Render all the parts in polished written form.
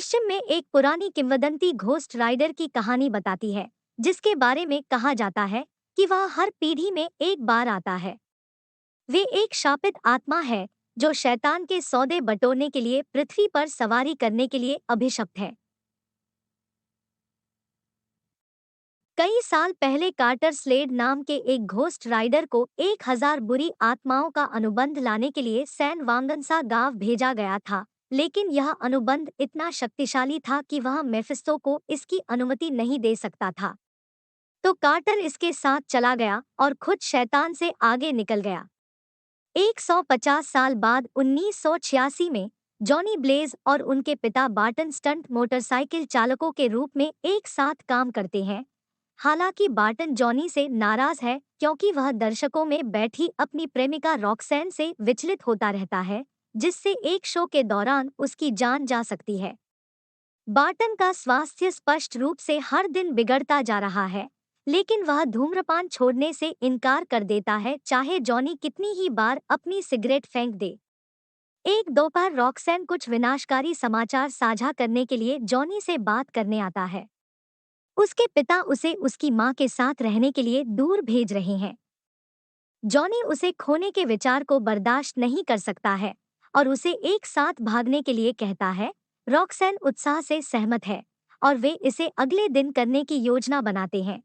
पश्चिम में एक पुरानी किंवदंती घोस्ट राइडर की कहानी बताती है, जिसके बारे में कहा जाता है कि वह हर पीढ़ी में एक बार आता है। वे एक शापित आत्मा है जो शैतान के सौदे बटोरने के लिए पृथ्वी पर सवारी करने के लिए अभिशप्त है। कई साल पहले कार्टर स्लेड नाम के एक घोस्ट राइडर को 1000 बुरी आत्माओं का अनुबंध लाने के लिए सैन वांगनसा गांव भेजा गया था। लेकिन यह अनुबंध इतना शक्तिशाली था कि वह मेफिस्तो को इसकी अनुमति नहीं दे सकता था। तो कार्टर इसके साथ चला गया और खुद शैतान से आगे निकल गया। 150 साल बाद 1986 में जॉनी ब्लेज और उनके पिता बार्टन स्टंट मोटरसाइकिल चालकों के रूप में एक साथ काम करते हैं। हालांकि बार्टन जॉनी से नाराज है क्योंकि वह दर्शकों में बैठी अपनी प्रेमिका रॉक्सैन से विचलित होता रहता है, जिससे एक शो के दौरान उसकी जान जा सकती है। बार्टन का स्वास्थ्य स्पष्ट रूप से हर दिन बिगड़ता जा रहा है, लेकिन वह धूम्रपान छोड़ने से इनकार कर देता है, चाहे जॉनी कितनी ही बार अपनी सिगरेट फेंक दे। एक दोपहर रॉक्सैन कुछ विनाशकारी समाचार साझा करने के लिए जॉनी से बात करने आता है। उसके पिता उसे उसकी मां के साथ रहने के लिए दूर भेज रहे हैं। जॉनी उसे खोने के विचार को बर्दाश्त नहीं कर सकता है और उसे एक साथ भागने के लिए कहता है। रॉक्सैन उत्साह से सहमत है और वे इसे अगले दिन करने की योजना बनाते हैं।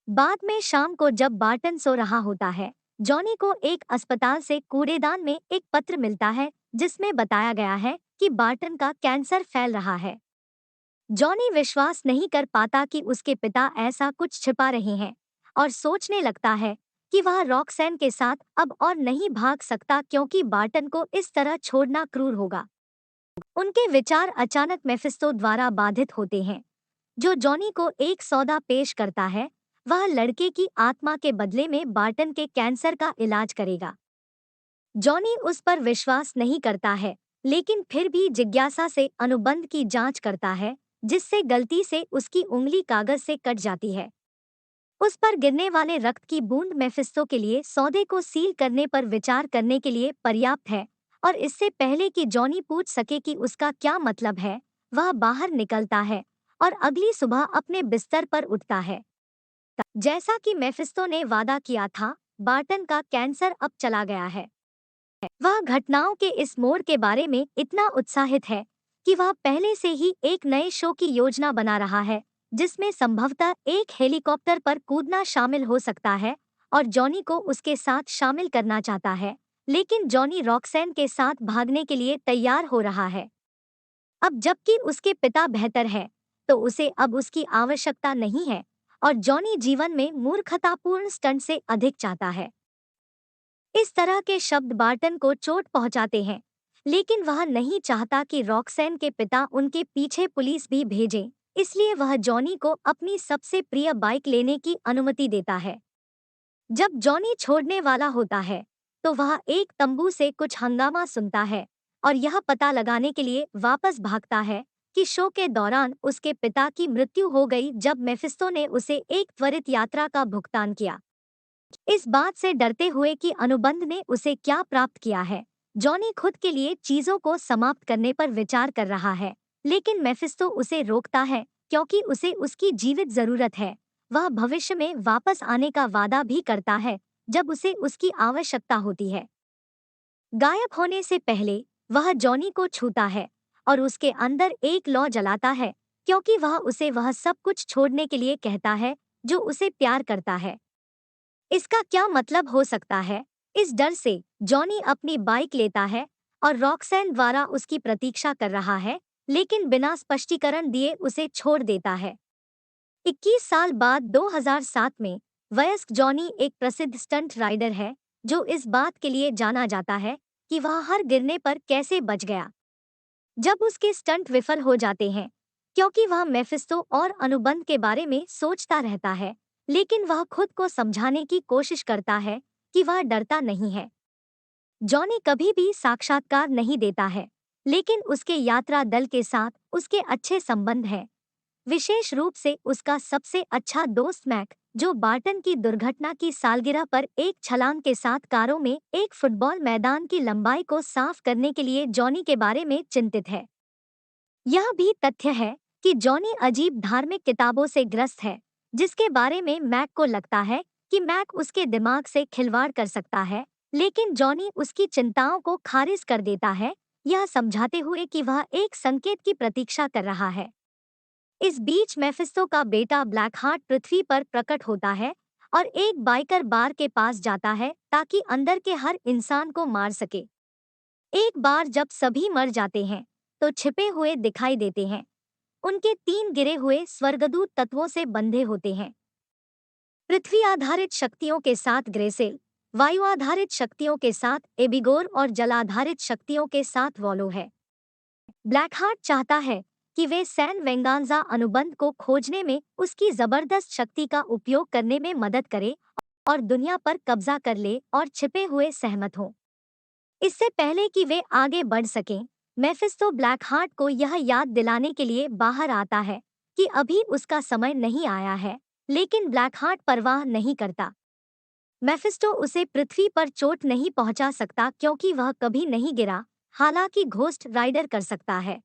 बाद में शाम को जब बार्टन सो रहा होता है, जॉनी को एक अस्पताल से कूड़ेदान में एक पत्र मिलता है जिसमें बताया गया है कि बार्टन का कैंसर फैल रहा है। जॉनी विश्वास नहीं कर पाता कि उसके पिता ऐसा कुछ छिपा रहे हैं और सोचने लगता है कि वह रॉक्सैन के साथ अब और नहीं भाग सकता क्योंकि बार्टन को इस तरह छोड़ना क्रूर होगा। उनके विचार अचानक मेफिस्तो द्वारा बाधित होते हैं, जो जॉनी को एक सौदा पेश करता है। वह लड़के की आत्मा के बदले में बार्टन के कैंसर का इलाज करेगा। जॉनी उस पर विश्वास नहीं करता है, लेकिन फिर भी जिज्ञासा से अनुबंध की जांच करता है, जिससे गलती से उसकी उंगली कागज से कट जाती है। उस पर गिरने वाले रक्त की बूंद मेफिस्तो के लिए सौदे को सील करने पर विचार करने के लिए पर्याप्त है, और इससे पहले कि जॉनी पूछ सके कि उसका क्या मतलब है, वह बाहर निकलता है और अगली सुबह अपने बिस्तर पर उठता है। जैसा कि मेफिस्तो ने वादा किया था, बार्टन का कैंसर अब चला गया है। वह घटनाओं के इस मोड़ के बारे में इतना उत्साहित है कि वह पहले से ही एक नए शो की योजना बना रहा है, जिसमें संभवतः एक हेलीकॉप्टर पर कूदना शामिल हो सकता है, और जॉनी को उसके साथ शामिल करना चाहता है। लेकिन जॉनी रॉक्सैन के साथ भागने के लिए तैयार हो रहा है। अब जबकि उसके पिता बेहतर है, तो उसे अब उसकी आवश्यकता नहीं है, और जॉनी जीवन में मूर्खतापूर्ण स्टंट से अधिक चाहता है। इस तरह के शब्द बार्टन को चोट पहुंचाते हैं, लेकिन वह नहीं चाहता कि रॉक्सैन के पिता उनके पीछे पुलिस भी भेजें, इसलिए वह जॉनी को अपनी सबसे प्रिय बाइक लेने की अनुमति देता है। जब जॉनी छोड़ने वाला होता है, तो वह एक तंबू से कुछ हंगामा सुनता है और यह पता लगाने के लिए वापस भागता है कि शो के दौरान उसके पिता की मृत्यु हो गई जब मेफिस्तो ने उसे एक त्वरित यात्रा का भुगतान किया। इस बात से डरते हुए कि अनुबंध ने उसे क्या प्राप्त किया है, जॉनी खुद के लिए चीजों को समाप्त करने पर विचार कर रहा है, लेकिन मेफिस्तो उसे रोकता है क्योंकि उसे उसकी जीवित जरूरत है। वह भविष्य में वापस आने का वादा भी करता है जब उसे उसकी आवश्यकता होती है। गायब होने से पहले वह जॉनी को छूता है और उसके अंदर एक लौ जलाता है, क्योंकि वह उसे वह सब कुछ छोड़ने के लिए कहता है जो उसे प्यार करता है। इसका क्या मतलब हो सकता है? इस डर से जॉनी अपनी बाइक लेता है और रॉक्सैन द्वारा उसकी प्रतीक्षा कर रहा है, लेकिन बिना स्पष्टीकरण दिए उसे छोड़ देता है। 21 साल बाद 2007 में वयस्क जॉनी एक प्रसिद्ध स्टंट राइडर है, जो इस बात के लिए जाना जाता है कि वह हर गिरने पर कैसे बच गया। जब उसके स्टंट विफल हो जाते हैं, क्योंकि वह मेफिस्तो और अनुबंध के बारे में सोचता रहता है, लेकिन वह खुद को समझाने की कोशिश करता है कि वह डरता नहीं है। जॉनी कभी भी साक्षात्कार नहीं देता है, लेकिन उसके यात्रा दल के साथ उसके अच्छे संबंध हैं, विशेष रूप से उसका सबसे अच्छा दोस्त मैक, जो बार्टन की दुर्घटना की सालगिरह पर एक छलांग के साथ कारों में एक फुटबॉल मैदान की लंबाई को साफ करने के लिए जॉनी के बारे में चिंतित है। यह भी तथ्य है कि जॉनी अजीब धार्मिक किताबों से ग्रस्त है, जिसके बारे में मैक को लगता है कि मैक उसके दिमाग से खिलवाड़ कर सकता है, लेकिन जॉनी उसकी चिंताओं को खारिज कर देता है, यह समझाते हुए कि वह एक संकेत की प्रतीक्षा कर रहा है। इस बीच मेफिस्टो का बेटा ब्लैक हार्ट पृथ्वी पर प्रकट होता है और एक बाइकर बार के पास जाता है ताकि अंदर के हर इंसान को मार सके। एक बार जब सभी मर जाते हैं तो छिपे हुए दिखाई देते हैं। उनके 3 गिरे हुए स्वर्गदूत तत्वों से बंधे होते हैं। पृथ्वी आधारित शक्तियों के साथ ग्रेसेल, वायु आधारित शक्तियों के साथ एबिगोर और जल आधारित शक्तियों के साथ वॉलो है। ब्लैकहार्ट चाहता है कि वे सैन वेंगांजा अनुबंध को खोजने में उसकी जबरदस्त शक्ति का उपयोग करने में मदद करे और दुनिया पर कब्जा कर ले और छिपे हुए सहमत हों। इससे पहले कि वे आगे बढ़ सकें, मेफिस्टो ब्लैकहार्ट को यह याद दिलाने के लिए बाहर आता है कि अभी उसका समय नहीं आया है, लेकिन ब्लैकहार्ट परवाह नहीं करता। मेफिस्टो उसे पृथ्वी पर चोट नहीं पहुंचा सकता क्योंकि वह कभी नहीं गिरा, हालांकि घोस्ट राइडर कर सकता है।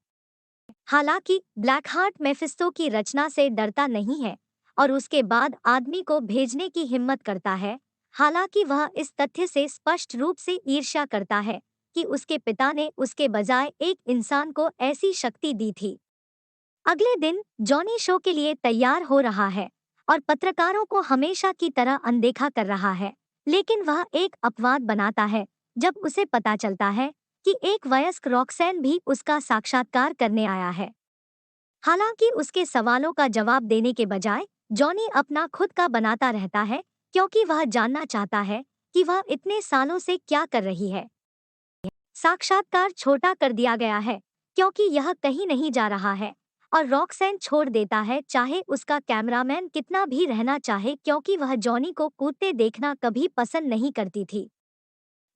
हालांकि ब्लैकहार्ट मेफिस्टो की रचना से डरता नहीं है और उसके बाद आदमी को भेजने की हिम्मत करता है, हालांकि वह इस तथ्य से स्पष्ट रूप से ईर्ष्या करता है कि उसके पिता ने उसके बजाय एक इंसान को ऐसी शक्ति दी थी। अगले दिन जॉनी शो के लिए तैयार हो रहा है और पत्रकारों को हमेशा की तरह अनदेखा कर रहा है, लेकिन वह एक अपवाद बनाता है जब उसे पता चलता है कि एक वयस्क रॉक्सैन भी उसका साक्षात्कार करने आया है। हालांकि उसके सवालों का जवाब देने के बजाय जॉनी अपना खुद का बनाता रहता है, क्योंकि वह जानना चाहता है कि वह इतने सालों से क्या कर रही है। साक्षात्कार छोटा कर दिया गया है क्योंकि यह कहीं नहीं जा रहा है और रॉक्सैन छोड़ देता है, चाहे उसका कैमरामैन कितना भी रहना चाहे, क्योंकि वह जॉनी को कूदते देखना कभी पसंद नहीं करती थी।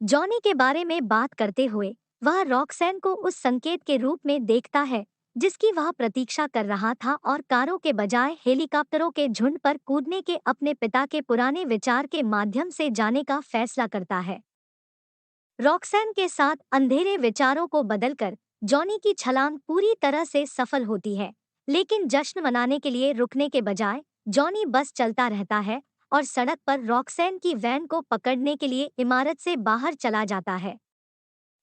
जॉनी के बारे में बात करते हुए वह रॉक्सैन को उस संकेत के रूप में देखता है जिसकी वह प्रतीक्षा कर रहा था और कारों के बजाय हेलीकॉप्टरों के झुंड पर कूदने के अपने पिता के पुराने विचार के माध्यम से जाने का फैसला करता है। रॉक्सैन के साथ अंधेरे विचारों को बदलकर जॉनी की छलांग पूरी तरह से सफल होती है, लेकिन जश्न मनाने के लिए रुकने के बजाय जॉनी बस चलता रहता है और सड़क पर रॉक्सैन की वैन को पकड़ने के लिए इमारत से बाहर चला जाता है।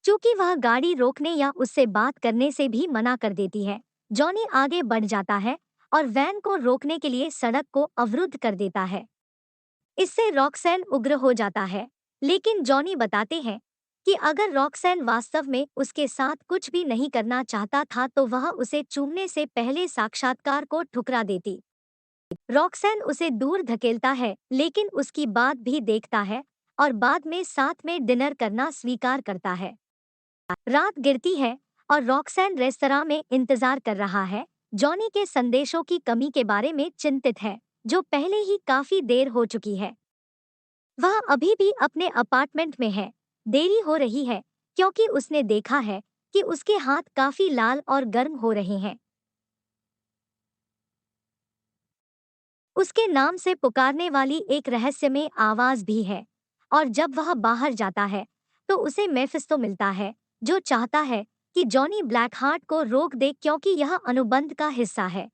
चूंकि वह गाड़ी रोकने या उससे बात करने से भी मना कर देती है, जॉनी आगे बढ़ जाता है और वैन को रोकने के लिए सड़क को अवरुद्ध कर देता है। इससे रॉक्सैन उग्र हो जाता है, लेकिन जॉनी बताते हैं कि अगर रॉक्सैन वास्तव में उसके साथ कुछ भी नहीं करना चाहता था तो वह उसे चूमने से पहले साक्षात्कार को ठुकरा देती। रॉक्सैन उसे दूर धकेलता है, लेकिन उसकी बात भी देखता है और बाद में साथ में डिनर करना स्वीकार करता है। रात गिरती है और रॉक्सैन रेस्तरां में इंतजार कर रहा है, जॉनी के संदेशों की कमी के बारे में चिंतित है, जो पहले ही काफी देर हो चुकी है। वह अभी भी अपने अपार्टमेंट में है। देरी हो रही है क्योंकि उसने देखा है कि उसके हाथ काफी लाल और गर्म हो रहे हैं। उसके नाम से पुकारने वाली एक रहस्यमय आवाज भी है और जब वह बाहर जाता है तो उसे मेफिस्टो मिलता है, जो चाहता है कि जॉनी ब्लैकहार्ट को रोक दे क्योंकि यह अनुबंध का हिस्सा है।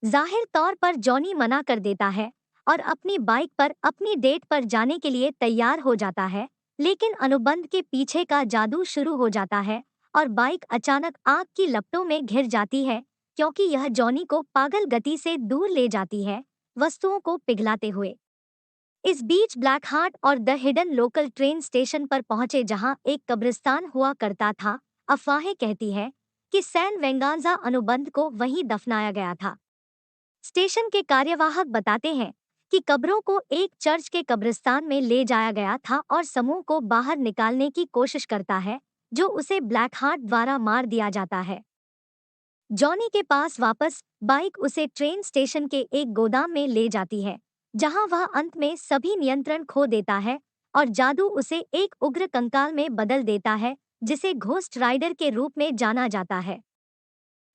जाहिर तौर पर जॉनी मना कर देता है और अपनी बाइक पर अपनी डेट पर जाने के लिए तैयार हो जाता है, लेकिन अनुबंध के पीछे का जादू शुरू हो जाता है और बाइक अचानक आग की लपटों में घिर जाती है, क्योंकि यह जॉनी को पागल गति से दूर ले जाती है, वस्तुओं को पिघलाते हुए। इस बीच ब्लैकहार्ट और the hidden local train station पर पहुंचे जहां एक कब्रिस्तान हुआ करता था। अफवाहें कहती हैं कि सैन वेंगांजा अनुबंध को वहीं दफनाया गया था। स्टेशन के कार्यवाहक बताते हैं कि कब्रों को एक चर्च के कब्रिस्तान में ले जाया गया था और समूह को बाहर निकालने की कोशिश करता है, जो उसे ब्लैकहार्ट द्वारा मार दिया जाता है। जॉनी के पास वापस बाइक उसे ट्रेन स्टेशन के एक गोदाम में ले जाती है, जहां वह अंत में सभी नियंत्रण खो देता है और जादू उसे एक उग्र कंकाल में बदल देता है, जिसे घोस्ट राइडर के रूप में जाना जाता है।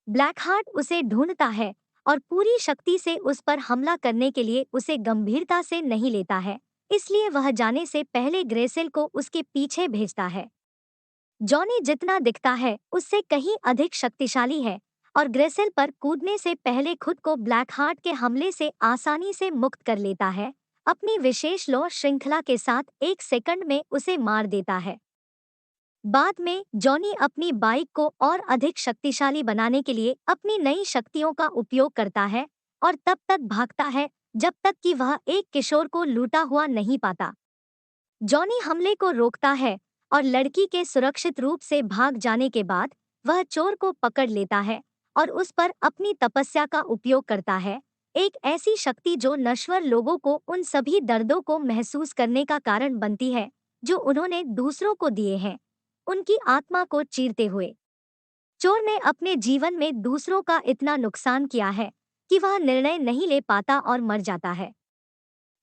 ब्लैकहार्ट उसे ढूंढता है और पूरी शक्ति से उस पर हमला करने के लिए उसे गंभीरता से नहीं लेता है, इसलिए वह जाने से पहले ग्रेसेल को उसके पीछे भेजता है। जॉनी जितना दिखता है उससे कहीं अधिक शक्तिशाली है और ग्रेसेल पर कूदने से पहले खुद को ब्लैक हार्ट के हमले से आसानी से मुक्त कर लेता है। अपनी विशेष लौ श्रृंखला के साथ 1 सेकंड में उसे मार देता है। बाद में जॉनी अपनी बाइक को और अधिक शक्तिशाली बनाने के लिए अपनी नई शक्तियों का उपयोग करता है और तब तक भागता है जब तक कि वह एक किशोर को लूटा हुआ नहीं पाता। जॉनी हमले को रोकता है और लड़की के सुरक्षित रूप से भाग जाने के बाद वह चोर को पकड़ लेता है और उस पर अपनी तपस्या का उपयोग करता है, एक ऐसी शक्ति जो नश्वर लोगों को उन सभी दर्दों को महसूस करने का कारण बनती है जो उन्होंने दूसरों को दिए हैं, उनकी आत्मा को चीरते हुए। चोर ने अपने जीवन में दूसरों का इतना नुकसान किया है कि वह निर्णय नहीं ले पाता और मर जाता है।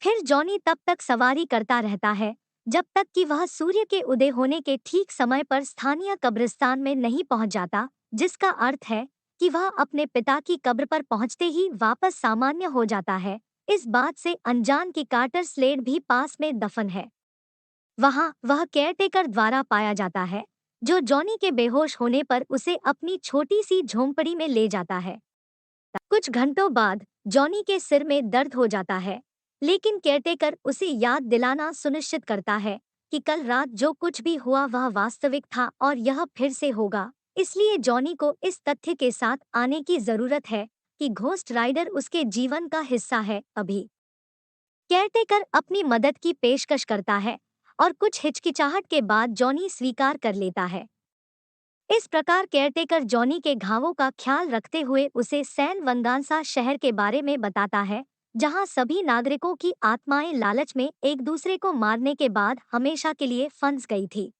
फिर जॉनी तब तक सवारी करता रहता है जब तक कि वह सूर्य के उदय होने के ठीक समय पर स्थानीय कब्रिस्तान में नहीं पहुंच जाता, जिसका अर्थ है कि वह अपने पिता की कब्र पर पहुंचते ही वापस सामान्य हो जाता है। इस बात से अनजान कि कार्टर स्लेड भी पास में दफन है। वहां वह केयरटेकर द्वारा पाया जाता है, जो जॉनी के बेहोश होने पर उसे अपनी छोटी सी झोंपड़ी में ले जाता है। कुछ घंटों बाद जॉनी के सिर में दर्द हो जाता है, लेकिन केयरटेकर उसे याद दिलाना सुनिश्चित करता है कि कल रात जो कुछ भी हुआ वह वास्तविक था और यह फिर से होगा। इसलिए जॉनी को इस तथ्य के साथ आने की जरूरत है कि घोस्ट राइडर उसके जीवन का हिस्सा है। अभी केयरटेकर अपनी मदद की पेशकश करता है और कुछ हिचकिचाहट के बाद जॉनी स्वीकार कर लेता है। इस प्रकार केयरटेकर जॉनी के घावों का ख्याल रखते हुए उसे सैन वंगांसा शहर के बारे में बताता है, जहां सभी नागरिकों की आत्माएं लालच में एक दूसरे को मारने के बाद हमेशा के लिए फंस गई थी।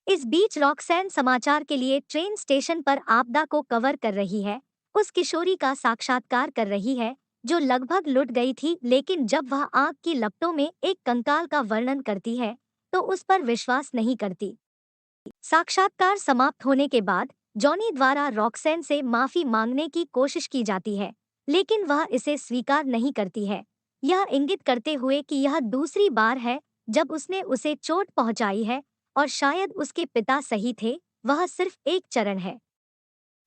इस बीच रॉक्सैन समाचार के लिए ट्रेन स्टेशन पर आपदा को कवर कर रही है, उस किशोरी का साक्षात्कार कर रही है जो लगभग लुट गई थी, लेकिन जब वह आग की लपटों में एक कंकाल का वर्णन करती है तो उस पर विश्वास नहीं करती। साक्षात्कार समाप्त होने के बाद जॉनी द्वारा रॉक्सैन से माफी मांगने की कोशिश की जाती है, लेकिन वह इसे स्वीकार नहीं करती है, यह इंगित करते हुए कि यह दूसरी बार है जब उसने उसे चोट पहुंचाई है और शायद उसके पिता सही थे, वह सिर्फ एक चरण है।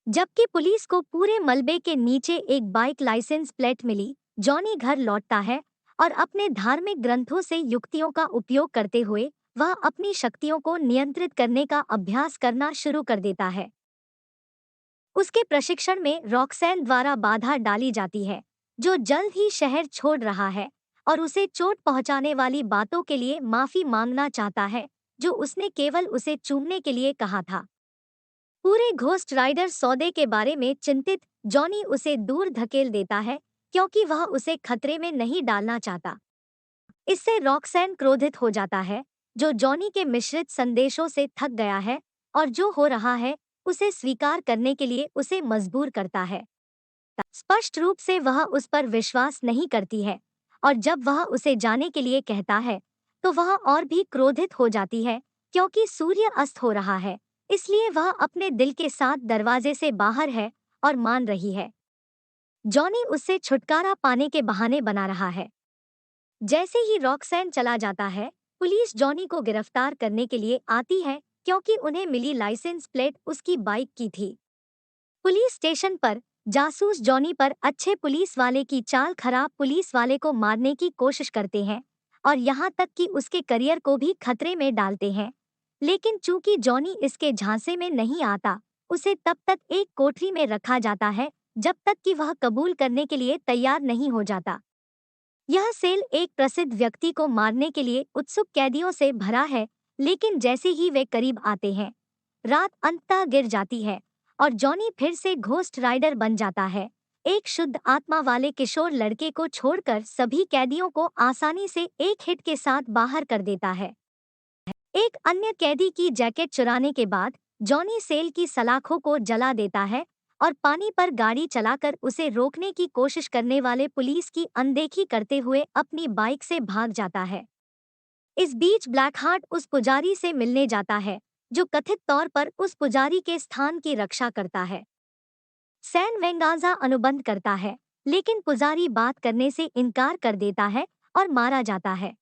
जबकि पुलिस को पूरे मलबे के नीचे एक बाइक लाइसेंस प्लेट मिली, जॉनी घर लौटता है और अपने धार्मिक ग्रंथों से युक्तियों का उपयोग करते हुए वह अपनी शक्तियों को नियंत्रित करने का अभ्यास करना शुरू कर देता है। उसके प्रशिक्षण में रॉक्सैन द्वारा बाधा डाली जाती है, जो जल्द ही शहर छोड़ रहा है और उसे चोट पहुंचाने वाली बातों के लिए माफी मांगना चाहता है, जो उसने केवल उसे चूमने के लिए कहा था। पूरे घोस्ट राइडर सौदे के बारे में चिंतित जॉनी उसे दूर धकेल देता है क्योंकि वह उसे खतरे में नहीं डालना चाहता। इससे रॉक्सैन क्रोधित हो जाता है, जो जॉनी के मिश्रित संदेशों से थक गया है और जो हो रहा है उसे स्वीकार करने के लिए उसे मजबूर करता है। स्पष्ट रूप से वह उस पर विश्वास नहीं करती है और जब वह उसे जाने के लिए कहता है तो वह और भी क्रोधित हो जाती है क्योंकि सूर्य अस्त हो रहा है, इसलिए वह अपने दिल के साथ दरवाजे से बाहर है और मान रही है। जॉनी उससे छुटकारा पाने के बहाने बना रहा है। जैसे ही रॉक्सैन चला जाता है, पुलिस जॉनी को गिरफ्तार करने के लिए आती है क्योंकि उन्हें मिली लाइसेंस प्लेट उसकी बाइक की थी। पुलिस स्टेशन पर जासूस जॉनी पर अच्छे पुलिस वाले की चाल खराब पुलिस वाले को मारने की कोशिश करते हैं और यहाँ तक कि उसके करियर को भी खतरे में डालते हैं, लेकिन चूंकि जॉनी इसके झांसे में नहीं आता, उसे तब तक एक कोठरी में रखा जाता है जब तक कि वह कबूल करने के लिए तैयार नहीं हो जाता। यह सेल एक प्रसिद्ध व्यक्ति को मारने के लिए उत्सुक कैदियों से भरा है, लेकिन जैसे ही वे करीब आते हैं, रात अंततः गिर जाती है और जॉनी फिर से घोस्ट राइडर बन जाता है, एक शुद्ध आत्मा वाले किशोर लड़के को छोड़कर सभी कैदियों को आसानी से एक हिट के साथ बाहर कर देता है। एक अन्य कैदी की जैकेट चुराने के बाद जॉनी सेल की सलाखों को जला देता है और पानी पर गाड़ी चलाकर उसे रोकने की कोशिश करने वाले पुलिस की अनदेखी करते हुए अपनी बाइक से भाग जाता है। इस बीच ब्लैक हार्ट उस पुजारी से मिलने जाता है जो कथित तौर पर उस पुजारी के स्थान की रक्षा करता है। सैन वेंगाजा अनुबंध करता है, लेकिन पुजारी बात करने से इनकार कर देता है और मारा जाता है।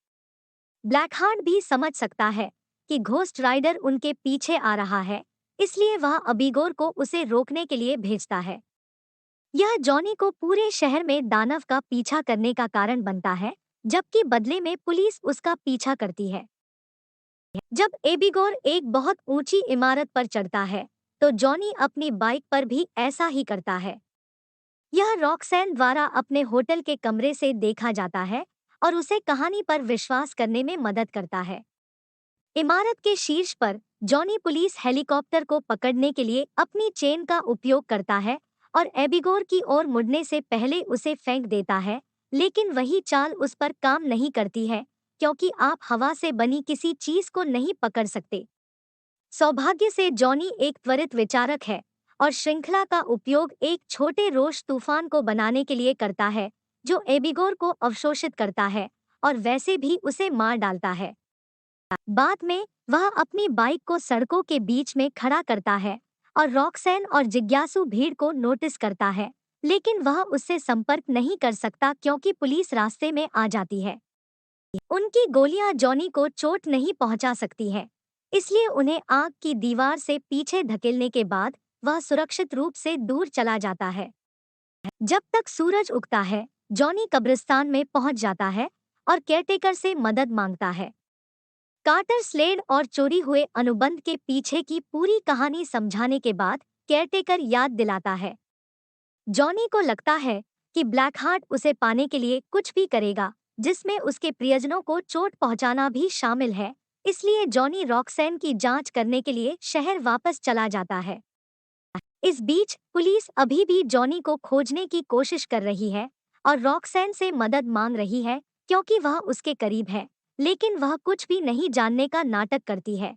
ब्लैक हार्ट भी समझ सकता है कि घोस्ट राइडर उनके पीछे आ रहा है, इसलिए वह अबीगोर को उसे रोकने के लिए भेजता है। यह जॉनी को पूरे शहर में दानव का पीछा करने का कारण बनता है, जबकि बदले में पुलिस उसका पीछा करती है। जब एबिगोर एक बहुत ऊंची इमारत पर चढ़ता है, तो जॉनी अपनी बाइक पर भी ऐसा ही करता है। यह रॉक्सैन द्वारा अपने होटल के कमरे से देखा जाता है और उसे कहानी पर विश्वास करने में मदद करता है। इमारत के शीर्ष पर जॉनी पुलिस हेलीकॉप्टर को पकड़ने के लिए अपनी चेन का उपयोग करता है और एबिगोर की ओर मुड़ने से पहले उसे फेंक देता है, लेकिन वही चाल उस पर काम नहीं करती है, क्योंकि आप हवा से बनी किसी चीज को नहीं पकड़ सकते। सौभाग्य से जॉनी एक त्वरित विचारक है और श्रृंखला का उपयोग एक छोटे रोष तूफान को बनाने के लिए करता है, जो एबिगोर को अवशोषित करता है और वैसे भी उसे मार डालता है। बाद में वह अपनी बाइक को सड़कों के बीच में खड़ा करता है और रॉक्सैन और जिज्ञासु भीड़ को नोटिस करता है, लेकिन वह उससे संपर्क नहीं कर सकता क्योंकि पुलिस रास्ते में आ जाती है। उनकी गोलियां जॉनी को चोट नहीं पहुंचा सकती हैं, इसलिए उन्हें आग की दीवार से पीछे धकेलने के बाद वह सुरक्षित रूप से दूर चला जाता है। जब तक सूरज उगता है, जॉनी कब्रिस्तान में पहुंच जाता है और केयरटेकर से मदद मांगता है। कार्टर स्लेड और चोरी हुए अनुबंध के पीछे की पूरी कहानी समझाने के बाद केयरटेकर याद दिलाता है। जॉनी को लगता है कि ब्लैकहार्ट उसे पाने के लिए कुछ भी करेगा, जिसमें उसके प्रियजनों को चोट पहुंचाना भी शामिल है, इसलिए जॉनी रॉक्सैन की जांच करने के लिए शहर वापस चला जाता है। इस बीच पुलिस अभी भी जॉनी को खोजने की कोशिश कर रही है और रॉक्सैन से मदद मांग रही है, क्योंकि वह उसके करीब है, लेकिन वह कुछ भी नहीं जानने का नाटक करती है।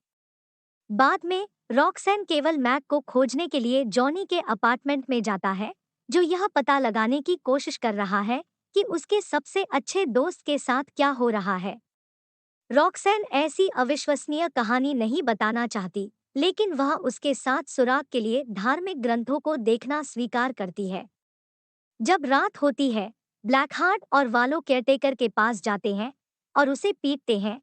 बाद में रॉक्सैन केवल मैक को खोजने के लिए जॉनी के अपार्टमेंट में जाता है, जो यह पता लगाने की कोशिश कर रहा है कि उसके सबसे अच्छे दोस्त के साथ क्या हो रहा है। रॉक्सैन ऐसी अविश्वसनीय कहानी नहीं बताना चाहती, लेकिन वह उसके साथ सुराग के लिए धार्मिक ग्रंथों को देखना स्वीकार करती है। जब रात होती है, ब्लैकहार्ट और वालो केयरटेकर के पास जाते हैं और उसे पीटते हैं,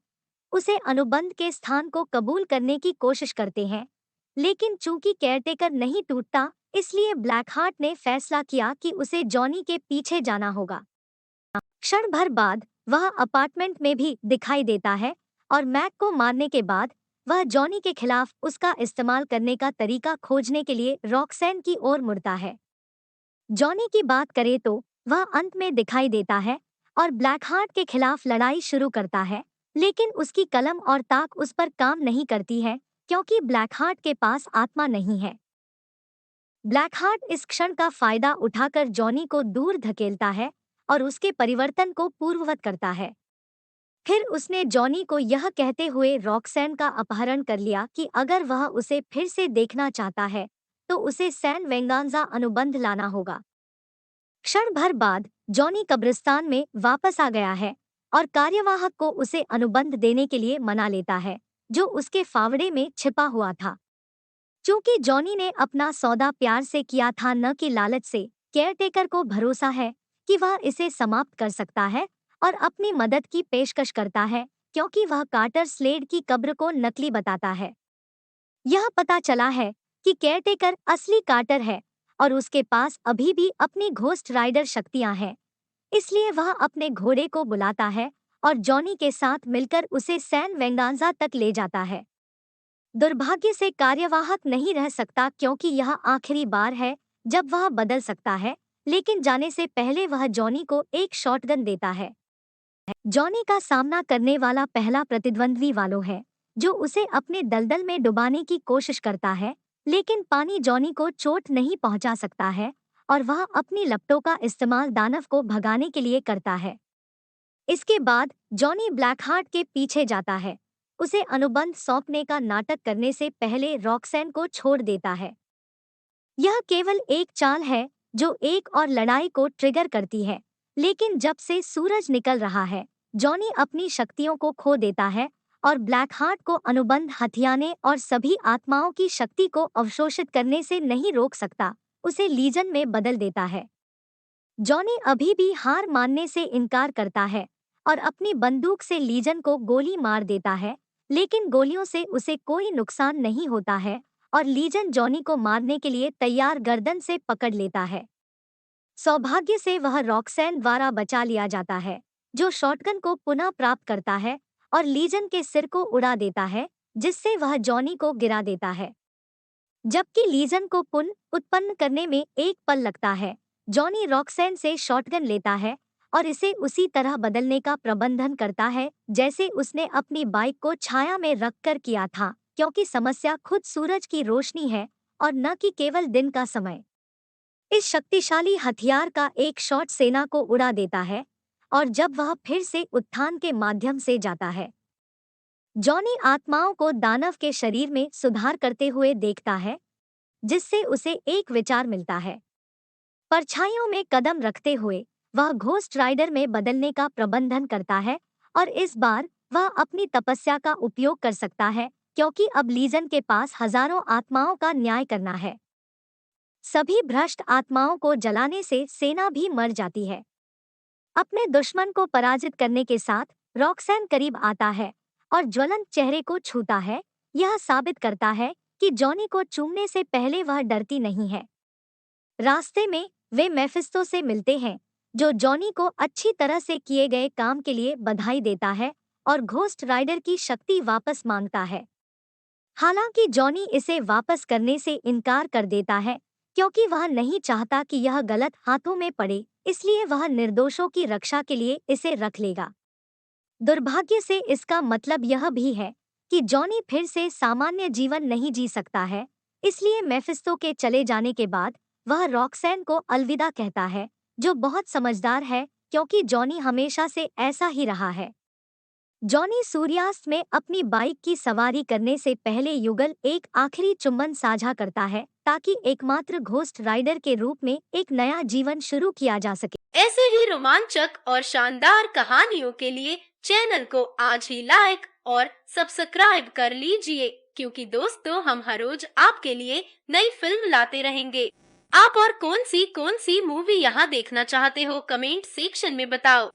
उसे अनुबंध के स्थान को कबूल करने की कोशिश करते हैं, लेकिन चूंकि केयरटेकर नहीं टूटता, इसलिए ब्लैकहार्ट ने फैसला किया कि उसे जॉनी के पीछे जाना होगा। क्षण भर बाद वह अपार्टमेंट में भी दिखाई देता है और मैक को मारने के बाद वह जॉनी के खिलाफ उसका इस्तेमाल करने का तरीका खोजने के लिए रॉक्सैन की ओर मुड़ता है। जॉनी की बात करें तो वह अंत में दिखाई देता है और ब्लैकहार्ट के खिलाफ लड़ाई शुरू करता है, लेकिन उसकी कलम और ताक उस पर काम नहीं करती है, क्योंकि ब्लैकहार्ट के पास आत्मा नहीं है। ब्लैकहार्ट इस क्षण का फायदा उठाकर जॉनी को दूर धकेलता है और उसके परिवर्तन को पूर्ववत करता है। फिर उसने जॉनी को यह कहते हुए रॉक्सैन का अपहरण कर लिया कि अगर वह उसे फिर से देखना चाहता है, तो उसे सैन वेंगांजा अनुबंध लाना होगा। क्षण भर बाद जॉनी कब्रिस्तान में वापस आ गया है और कार्यवाहक को उसे अनुबंध देने के लिए मना लेता है, जो उसके फावड़े में छिपा हुआ था। चूंकि जॉनी ने अपना सौदा प्यार से किया था, न कि लालच से, केयरटेकर को भरोसा है कि वह इसे समाप्त कर सकता है और अपनी मदद की पेशकश करता है, क्योंकि वह कार्टर स्लेड की कब्र को नकली बताता है। यह पता चला है कि केयरटेकर असली कार्टर है और उसके पास अभी भी अपनी घोस्ट राइडर शक्तियां हैं, इसलिए वह अपने घोड़े को बुलाता है और जॉनी के साथ मिलकर उसे सैन वेंगांजा तक ले जाता है। दुर्भाग्य से कार्यवाहक नहीं रह सकता, क्योंकि यह आखिरी बार है जब वह बदल सकता है, लेकिन जाने से पहले वह जॉनी को एक शॉटगन देता है। जॉनी का सामना करने वाला पहला प्रतिद्वंद्वी वालो है, जो उसे अपने दलदल में डुबाने की कोशिश करता है, लेकिन पानी जॉनी को चोट नहीं पहुंचा सकता है और वह अपनी लपटों का इस्तेमाल दानव को भगाने के लिए करता है। इसके बाद जॉनी ब्लैकहार्ट के पीछे जाता है, उसे अनुबंध सौंपने का नाटक करने से पहले रॉक्सैन को छोड़ देता है। यह केवल एक चाल है जो एक और लड़ाई को ट्रिगर करती है, लेकिन जब से सूरज निकल रहा है, जॉनी अपनी शक्तियों को खो देता है और ब्लैकहार्ट को अनुबंध हथियाने और सभी आत्माओं की शक्ति को अवशोषित करने से नहीं रोक सकता, उसे लीजन में बदल देता है। जॉनी अभी भी हार मानने से इनकार करता है और अपनी बंदूक से लीजन को गोली मार देता है, लेकिन गोलियों से उसे कोई नुकसान नहीं होता है और लीजन जॉनी को मारने के लिए तैयार गर्दन से पकड़ लेता है। सौभाग्य से वह रॉक्सैन द्वारा बचा लिया जाता है, जो शॉटगन को पुनः प्राप्त करता है और लीजन के सिर को उड़ा देता है, जिससे वह जॉनी को गिरा देता है। जबकि लीजन को पुनः उत्पन्न करने में एक पल लगता है, जॉनी रॉक्सैन से शॉटगन लेता है और इसे उसी तरह बदलने का प्रबंधन करता है जैसे उसने अपनी बाइक को छाया में रखकर किया था, क्योंकि समस्या खुद सूरज की रोशनी है और न कि केवल दिन का समय। इस शक्तिशाली हथियार का एक शॉट सेना को उड़ा देता है और जब वह फिर से उत्थान के माध्यम से जाता है, जॉनी आत्माओं को दानव के शरीर में सुधार करते हुए देखता है, जिससे उसे एक विचार मिलता है। परछाइयों में कदम रखते हुए वह घोस्ट राइडर में बदलने का प्रबंधन करता है और इस बार वह अपनी तपस्या का उपयोग कर सकता है, क्योंकि अब लीजन के पास हजारों आत्माओं का न्याय करना है। सभी भ्रष्ट आत्माओं को जलाने से सेना भी मर जाती है। अपने दुश्मन को पराजित करने के साथ रॉक्सैन करीब आता है और ज्वलंत चेहरे को छूता है। यह साबित करता है कि जॉनी को चूमने से पहले वह डरती नहीं है। रास्ते में वे मेफिस्टो से मिलते हैं, जो जॉनी को अच्छी तरह से किए गए काम के लिए बधाई देता है और घोस्ट राइडर की शक्ति वापस मांगता है। हालांकि जॉनी इसे वापस करने से इनकार कर देता है, क्योंकि वह नहीं चाहता कि यह गलत हाथों में पड़े, इसलिए वह निर्दोषों की रक्षा के लिए इसे रख लेगा। दुर्भाग्य से इसका मतलब यह भी है कि जॉनी फिर से सामान्य जीवन नहीं जी सकता है, इसलिए मेफिस्टो के चले जाने के बाद वह रॉक्सैन को अलविदा कहता है, जो बहुत समझदार है क्योंकि जॉनी हमेशा से ऐसा ही रहा है। जॉनी सूर्यास्त में अपनी बाइक की सवारी करने से पहले युगल एक आखिरी चुंबन साझा करता है, ताकि एकमात्र घोस्ट राइडर के रूप में एक नया जीवन शुरू किया जा सके। ऐसे ही रोमांचक और शानदार कहानियों के लिए चैनल को आज ही लाइक और सब्सक्राइब कर लीजिए, क्योंकि दोस्तों हम हर रोज आपके लिए नई फिल्म लाते रहेंगे। आप और कौन सी मूवी यहाँ देखना चाहते हो, कमेंट सेक्शन में बताओ।